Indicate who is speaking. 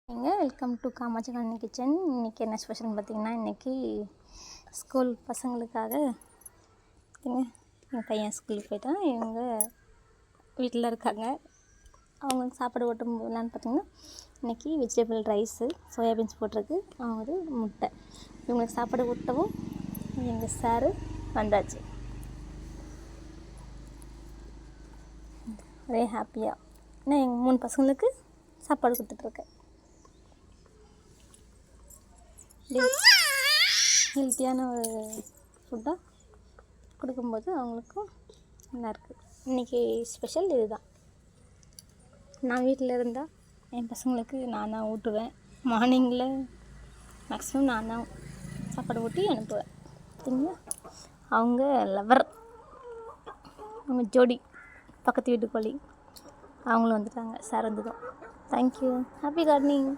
Speaker 1: Welcome to Kamakshi colony kitchen. இன்றைக்கி என்ன ஸ்பெஷல்னு பார்த்திங்கன்னா, இன்றைக்கி ஸ்கூல் பசங்களுக்காக எங்கள் பையன் ஸ்கூலுக்கு போயிட்டான். இவங்க வீட்டில் இருக்காங்க. அவங்களுக்கு சாப்பாடு ஓட்டுலான்னு பார்த்திங்கன்னா, இன்றைக்கி வெஜிடபிள் ரைஸு, சோயாபீன்ஸ் போட்டிருக்கு. அவங்க முட்டை. இவங்களுக்கு சாப்பாடு ஊட்டவும் எங்கள் சாரு வந்தாச்சு. ஒரே ஹாப்பியாக ஏன்னா எங்கள் 3 பசங்களுக்கு சாப்பாடு கொடுத்துட்ருக்கேன். ஹெல்த்தியான ஒரு ஃபுட்டாக கொடுக்கும்போது அவங்களுக்கும் நல்லாயிருக்கு. இன்றைக்கி ஸ்பெஷல் இது தான். நான் வீட்டில் இருந்தால் என் பசங்களுக்கு நான் தான் ஊட்டுவேன். மார்னிங்கில் மேக்ஸிமம் நான் தான் சாப்பாடு ஊட்டி அனுப்புவேன். சரிங்களா? அவங்க லவர், அவங்க ஜோடி, பக்கத்து வீட்டு கோழி, அவங்களும் வந்துட்டாங்க. சார் வந்ததும் தேங்க்யூ. Happy gardening.